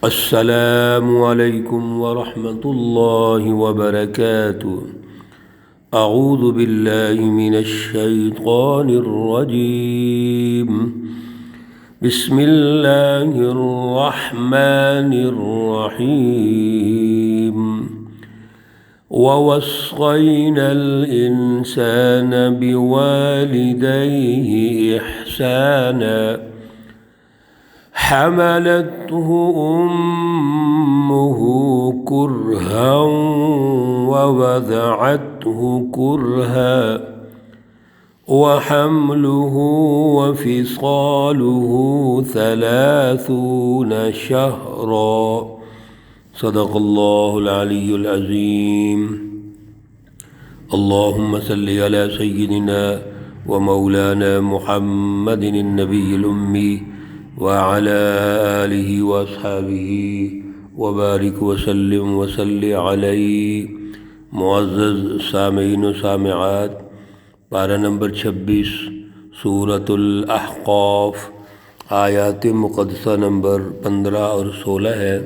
السلام علیکم ورحمۃ اللہ وبرکاتہ۔ اعوذ باللہ من الشیطان الرجیم، بسم اللہ الرحمن الرحیم۔ ووصينا الإنسان بوالديه إحسانا حملته أمه كرها ووضعته كرها وحمله وفصاله 30 شهرا، صدق الله العلي العظيم۔ اللهم صل على سيدنا ومولانا محمد النبي الأمي وعلى آلہ واصحابہ وبارک وسلم وصلی علیہ۔ معزز سامعین و سامعات، پارہ نمبر 26 سورۃ الاحقاف، آیات مقدسہ نمبر 15 اور 16 ہے۔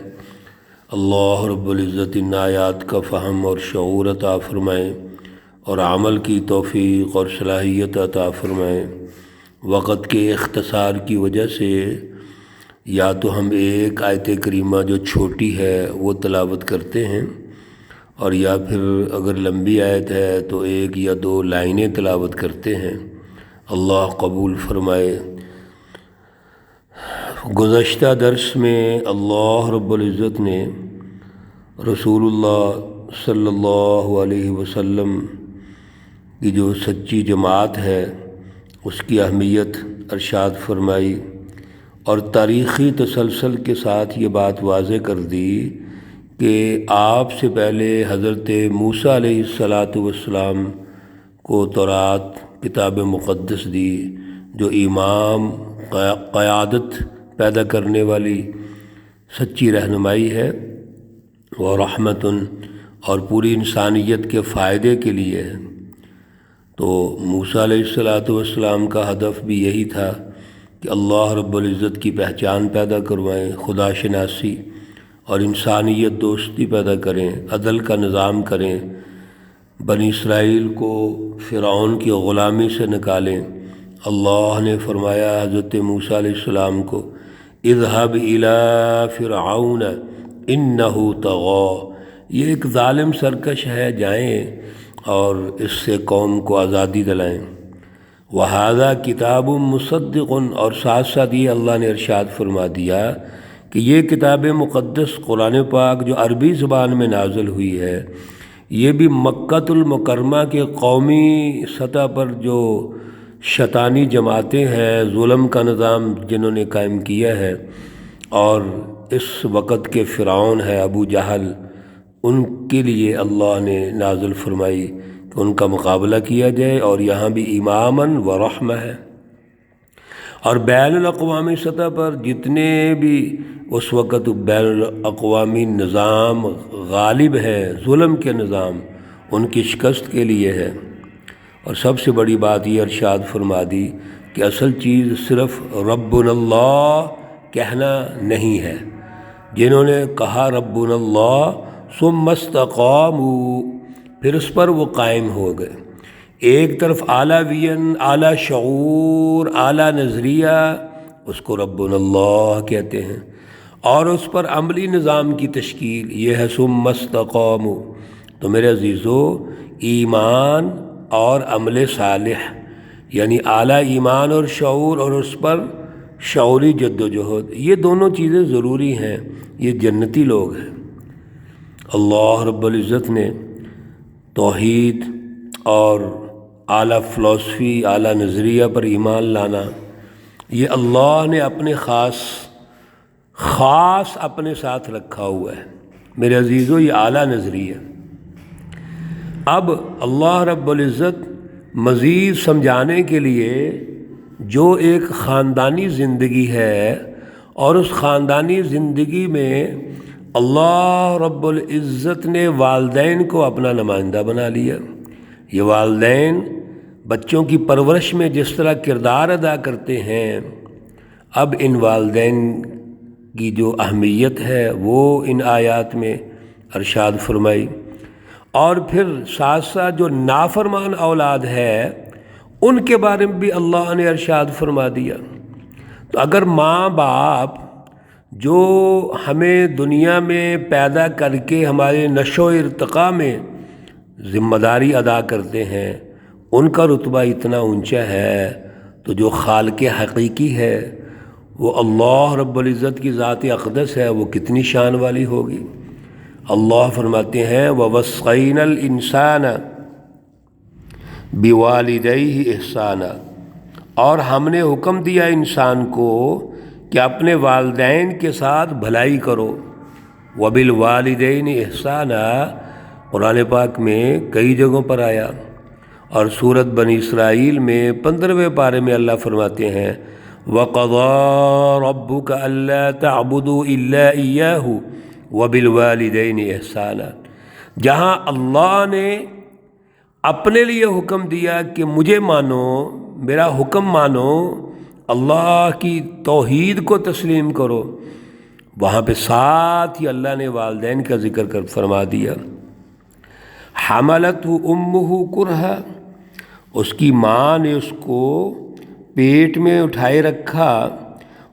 اللہ رب العزت ان آیات کا فہم اور شعور عطا فرمائیں اور عمل کی توفیق اور صلاحیت عطا فرمائیں۔ وقت کے اختصار کی وجہ سے یا تو ہم ایک آیت کریمہ جو چھوٹی ہے وہ تلاوت کرتے ہیں، اور یا پھر اگر لمبی آیت ہے تو ایک یا دو لائنیں تلاوت کرتے ہیں۔ اللہ قبول فرمائے۔ گزشتہ درس میں اللہ رب العزت نے رسول اللہ صلی اللہ علیہ وسلم کی جو سچی جماعت ہے اس کی اہمیت ارشاد فرمائی، اور تاریخی تسلسل کے ساتھ یہ بات واضح کر دی کہ آپ سے پہلے حضرت موسیٰ علیہ السلام کو تورات کتاب مقدس دی، جو امام قیادت پیدا کرنے والی سچی رہنمائی ہے، وہ رحمت اور پوری انسانیت کے فائدے کے لیے ہے۔ تو موسیٰ علیہ السلام کا ہدف بھی یہی تھا کہ اللہ رب العزت کی پہچان پیدا کروائیں، خدا شناسی اور انسانیت دوستی پیدا کریں، عدل کا نظام کریں، بنی اسرائیل کو فرعون کی غلامی سے نکالیں۔ اللہ نے فرمایا حضرت موسیٰ علیہ السلام کو، اذهب الى فرعون انہ طغی، یہ ایک ظالم سرکش ہے، جائیں اور اس سے قوم کو آزادی دلائیں۔ وَهَذَا كِتَابٌ مُصَدِّقٌ، اور ساتھ ساتھ یہ اللہ نے ارشاد فرما دیا کہ یہ کتاب مقدس قرآن پاک جو عربی زبان میں نازل ہوئی ہے، یہ بھی مکۃ المکرمہ کے قومی سطح پر جو شیطانی جماعتیں ہیں، ظلم کا نظام جنہوں نے قائم کیا ہے، اور اس وقت کے فرعون ہے ابو جہل، ان کے لیے اللہ نے نازل فرمائی کہ ان کا مقابلہ کیا جائے، اور یہاں بھی اماماً و رحمہ ہے۔ اور بین الاقوامی سطح پر جتنے بھی اس وقت بین الاقوامی نظام غالب ہے، ظلم کے نظام، ان کی شکست کے لیے ہے۔ اور سب سے بڑی بات یہ ارشاد فرما دی کہ اصل چیز صرف ربنا اللہ کہنا نہیں ہے۔ جنہوں نے کہا ربنا اللہ ثم استقاموا، پھر اس پر وہ قائم ہو گئے، ایک طرف اعلیٰ وین، اعلیٰ شعور، اعلیٰ نظریہ، اس کو ربنا اللہ کہتے ہیں، اور اس پر عملی نظام کی تشکیل، یہ ہے ثم استقاموا۔ تو میرے عزیزو، ایمان اور عمل صالح، یعنی اعلیٰ ایمان اور شعور، اور اس پر شعوری جد و جہد، یہ دونوں چیزیں ضروری ہیں، یہ جنتی لوگ ہیں۔ اللہ رب العزت نے توحید اور اعلیٰ فلسفی، اعلیٰ نظریہ پر ایمان لانا، یہ اللہ نے اپنے خاص اپنے ساتھ رکھا ہوا ہے۔ میرے عزیزو، یہ اعلیٰ نظریہ۔ اب اللہ رب العزت مزید سمجھانے کے لیے جو ایک خاندانی زندگی ہے، اور اس خاندانی زندگی میں اللہ رب العزت نے والدین کو اپنا نمائندہ بنا لیا۔ یہ والدین بچوں کی پرورش میں جس طرح کردار ادا کرتے ہیں، اب ان والدین کی جو اہمیت ہے وہ ان آیات میں ارشاد فرمائی، اور پھر ساتھ ساتھ جو نافرمان اولاد ہے ان کے بارے میں بھی اللہ نے ارشاد فرما دیا۔ تو اگر ماں باپ جو ہمیں دنیا میں پیدا کر کے ہمارے نشو و ارتقاء میں ذمہ داری ادا کرتے ہیں، ان کا رتبہ اتنا اونچا ہے، تو جو خالق حقیقی ہے وہ اللہ رب العزت کی ذات اقدس ہے، وہ کتنی شان والی ہوگی۔ اللہ فرماتے ہیں وَوَصَّيْنَا الْإِنسَانَ بِوَالِدَيْهِ إِحْسَانًا، اور ہم نے حکم دیا انسان کو کہ اپنے والدین کے ساتھ بھلائی کرو۔ وَبِالْوَالِدَيْنِ إِحْسَانًا قرآن پاک میں کئی جگہوں پر آیا، اور سورۃ بنی اسرائیل میں 15ویں پارے میں اللہ فرماتے ہیں وَقَضَىٰ رَبُّكَ أَلَّا تَعْبُدُوا إِلَّا إِيَّاهُ وَبِالْوَالِدَيْنِ إِحْسَانًا، جہاں اللہ نے اپنے لیے حکم دیا کہ مجھے مانو، میرا حکم مانو، اللہ کی توحید کو تسلیم کرو، وہاں پہ ساتھ ہی اللہ نے والدین کا ذکر کر فرما دیا۔ حملتہ امہ کرہا، اس کی ماں نے اس کو پیٹ میں اٹھائے رکھا،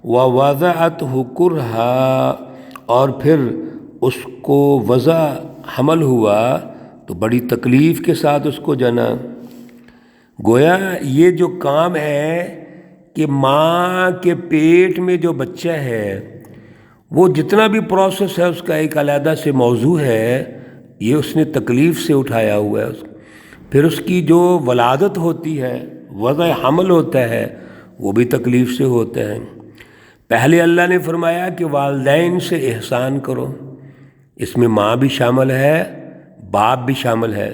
ووضعتہ کرہا، اور پھر اس کو وضع حمل ہوا تو بڑی تکلیف کے ساتھ اس کو جنا۔ گویا یہ جو کام ہے کہ ماں کے پیٹ میں جو بچہ ہے وہ جتنا بھی پروسیس ہے اس کا ایک علیحدہ سے موضوع ہے، یہ اس نے تکلیف سے اٹھایا ہوا ہے۔ پھر اس کی جو ولادت ہوتی ہے، وضع حمل ہوتا ہے، وہ بھی تکلیف سے ہوتا ہے۔ پہلے اللہ نے فرمایا کہ والدین سے احسان کرو، اس میں ماں بھی شامل ہے، باپ بھی شامل ہے۔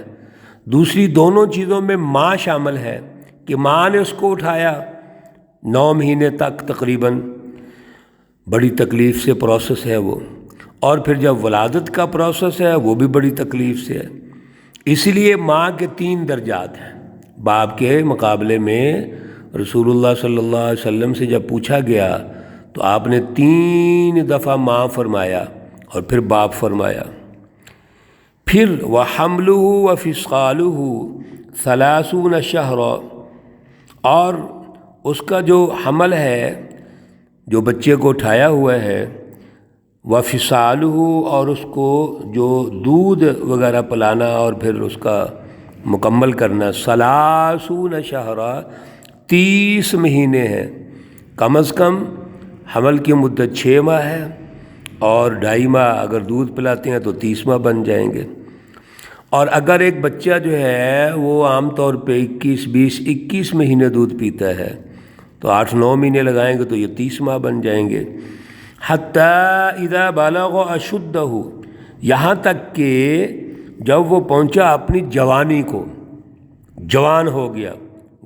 دوسری دونوں چیزوں میں ماں شامل ہے کہ ماں نے اس کو اٹھایا 9 مہینے تک تقریباً، بڑی تکلیف سے پروسیس ہے وہ، اور پھر جب ولادت کا پروسیس ہے وہ بھی بڑی تکلیف سے ہے۔ اسی لیے ماں کے 3 درجات ہیں۔ باپ کے مقابلے میں رسول اللہ صلی اللہ علیہ وسلم سے جب پوچھا گیا تو آپ نے 3 دفعہ ماں فرمایا اور پھر باپ فرمایا۔ پھر وَحَمْلُهُ وَفِصَالُهُ 30 شَهْرًا، اور اس کا جو حمل ہے، جو بچے کو اٹھایا ہوا ہے، وَفِصَالُهُ، اور اس کو جو دودھ وغیرہ پلانا اور پھر اس کا مکمل کرنا 30 شَهْرًا، 30 مہینے ہیں۔ کم از کم حمل کی مدت 6 ماہ ہے، اور 2.5 ماہ اگر دودھ پلاتے ہیں تو 30 ماہ بن جائیں گے۔ اور اگر ایک بچہ جو ہے وہ عام طور پہ 21 مہینے دودھ پیتا ہے تو 8-9 مہینے لگائیں گے تو یہ 30 ماہ بن جائیں گے۔ حتی اذا بلغ اشدہ، یہاں تک کہ جب وہ پہنچا اپنی جوانی کو، جوان ہو گیا،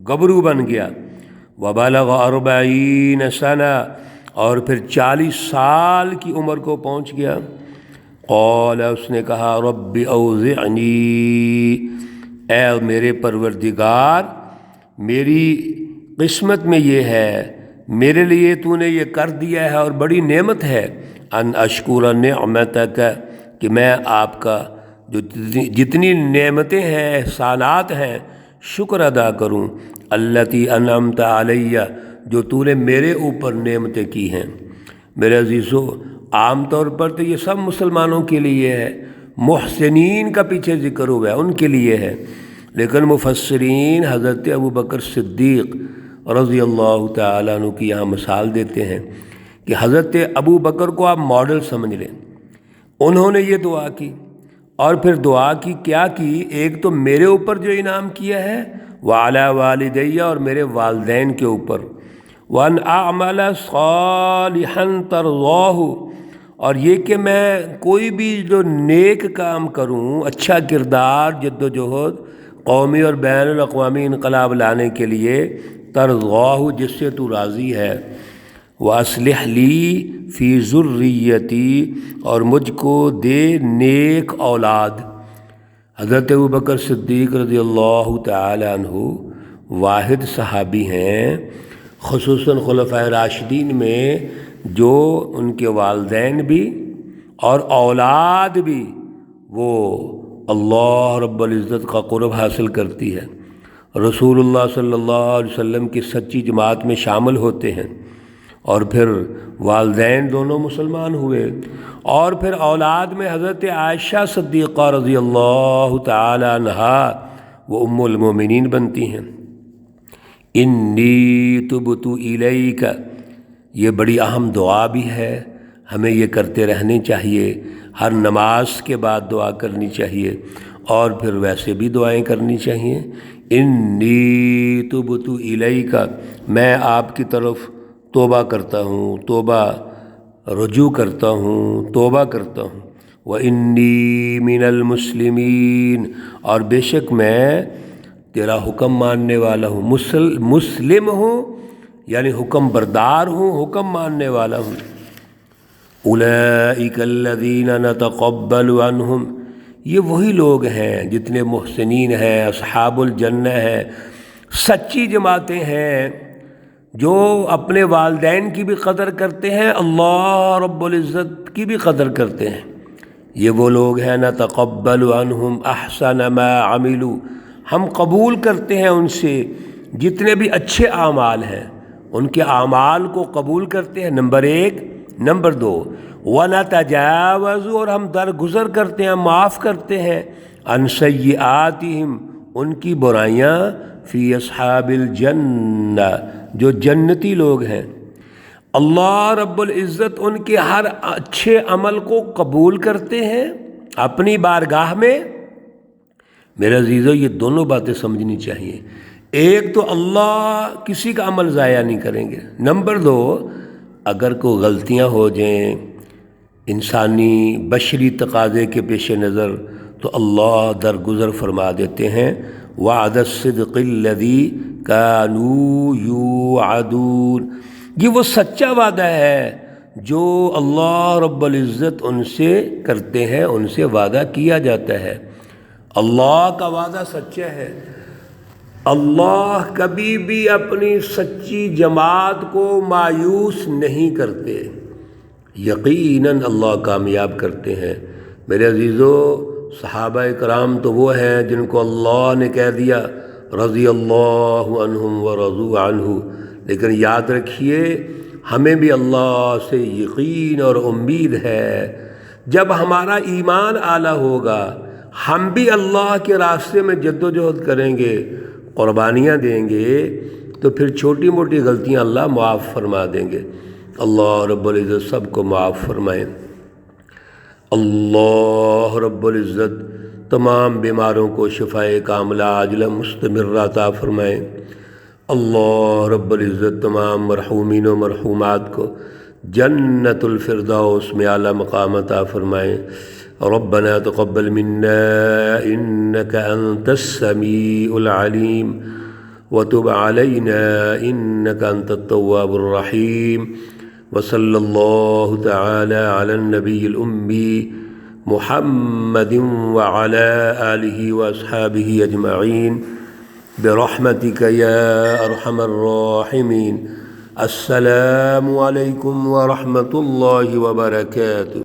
گبرو بن گیا۔ وبلغ 40 سنہ، اور پھر 40 سال کی عمر کو پہنچ گیا۔ قال، اس نے کہا رب اوزعنی، اے میرے پروردگار، میری قسمت میں یہ ہے، میرے لیے تو نے یہ کر دیا ہے اور بڑی نعمت ہے، ان اشکر نعمتک، کہ میں آپ کا جو جتنی نعمتیں ہیں، احسانات ہیں، شکر ادا کروں، التی انعمت علیہ، جو تو نے میرے اوپر نعمتیں کی ہیں۔ میرے عزیزو، عام طور پر تو یہ سب مسلمانوں کے لیے ہے، محسنین کا پیچھے ذکر ہوا ہے ان کے لیے ہے، لیکن مفسرین حضرت ابوبکر صدیق رضی اللہ تعالیٰ عنہ کی یہاں مثال دیتے ہیں کہ حضرت ابوبکر کو آپ ماڈل سمجھ لیں۔ انہوں نے یہ دعا کی، اور پھر دعا کی کیا کی؟ ایک تو میرے اوپر جو انعام کیا ہے، وعلی والدیہ، اور میرے والدین کے اوپر، وَأَنْ أَعْمَلَ صَالِحًا تَرْضَاهُ، اور یہ کہ میں کوئی بھی جو نیک کام کروں، اچھا کردار، جد و جہد قومی اور بین الاقوامی انقلاب لانے کے لیے، ترضاہ، جس سے تو راضی ہے، وَأَصْلِحْ لِي فِي ذُرِّيَّتِي، اور مجھ کو دے نیک اولاد۔ حضرت ابوبکر صدیق رضی اللہ تعالی عنہ واحد صحابی ہیں، خصوصاً خلفائے راشدین میں جو ان کے والدین بھی اور اولاد بھی وہ اللہ رب العزت کا قرب حاصل کرتی ہے، رسول اللہ صلی اللہ علیہ وسلم کی سچی جماعت میں شامل ہوتے ہیں، اور پھر والدین دونوں مسلمان ہوئے، اور پھر اولاد میں حضرت عائشہ صدیقہ رضی اللہ تعالی عنہا وہ ام المومنین بنتی ہیں۔ انی تبت الیک، یہ بڑی اہم دعا بھی ہے، ہمیں یہ کرتے رہنے چاہیے، ہر نماز کے بعد دعا کرنی چاہیے، اور پھر ویسے بھی دعائیں کرنی چاہیے۔ انی تبت الیک، میں آپ کی طرف توبہ کرتا ہوں، توبہ رجوع کرتا ہوں، توبہ کرتا ہوں۔ وَإِنِّي مِنَ الْمُسْلِمِينَ، اور بے شک میں تیرا حکم ماننے والا ہوں، مسلم ہوں یعنی حکم بردار ہوں، حکم ماننے والا ہوں۔ اولئک الذین نتقبل عنہم، یہ وہی لوگ ہیں جتنے محسنین ہیں، اصحاب الجنہ ہیں، سچی جماعتیں ہیں، جو اپنے والدین کی بھی قدر کرتے ہیں، اللہ رب العزت کی بھی قدر کرتے ہیں۔ یہ وہ لوگ ہیں نتقبل عنہم احسن ما عملوا، ہم قبول کرتے ہیں ان سے جتنے بھی اچھے اعمال ہیں، ان کے اعمال کو قبول کرتے ہیں، نمبر ایک۔ نمبر دو، وَنَتَجَاوَزُ، اور ہم درگزر کرتے ہیں، معاف کرتے ہیں، عَنْ سَیِّئَاتِہِم، ان کی برائیاں، فی اصحاب الجنہ، جو جنتی لوگ ہیں۔ اللہ رب العزت ان کے ہر اچھے عمل کو قبول کرتے ہیں اپنی بارگاہ میں۔ میرے عزیزو، یہ دونوں باتیں سمجھنی چاہیے۔ ایک تو اللہ کسی کا عمل ضائع نہیں کریں گے، نمبر دو، اگر کوئی غلطیاں ہو جائیں انسانی بشری تقاضے کے پیش نظر تو اللہ درگزر فرما دیتے ہیں۔ وعد الصدق الذی کانوا یوعدون، یہ وہ سچا وعدہ ہے جو اللہ رب العزت ان سے کرتے ہیں، ان سے وعدہ کیا جاتا ہے۔ اللہ کا وعدہ سچا ہے، اللہ کبھی بھی اپنی سچی جماعت کو مایوس نہیں کرتے، یقیناً اللہ کامیاب کرتے ہیں۔ میرے عزیزو، صحابہ کرام تو وہ ہیں جن کو اللہ نے کہہ دیا رضی اللہ عنہم ورضوا عنہ، لیکن یاد رکھیے ہمیں بھی اللہ سے یقین اور امید ہے، جب ہمارا ایمان اعلیٰ ہوگا ہم بھی اللہ کے راستے میں جد و جہد کریں گے، قربانیاں دیں گے، تو پھر چھوٹی موٹی غلطیاں اللہ معاف فرما دیں گے۔ اللہ رب العزت سب کو معاف فرمائیں۔ اللہ رب العزت تمام بیماروں کو شفائے کاملہ عاجلہ مستمرہ عطا فرمائیں۔ اللہ رب العزت تمام مرحومین و مرحومات کو جنت الفردوس میں اعلیٰ مقام عطا فرمائیں۔ ربنا تقبل منا انك انت السميع العليم وتب علينا انك انت التواب الرحيم، وصلى الله تعالى على النبي الأمي محمد وعلى آله وأصحابه أجمعين برحمتك يا أرحم الراحمين۔ السلام عليكم ورحمة الله وبركاته۔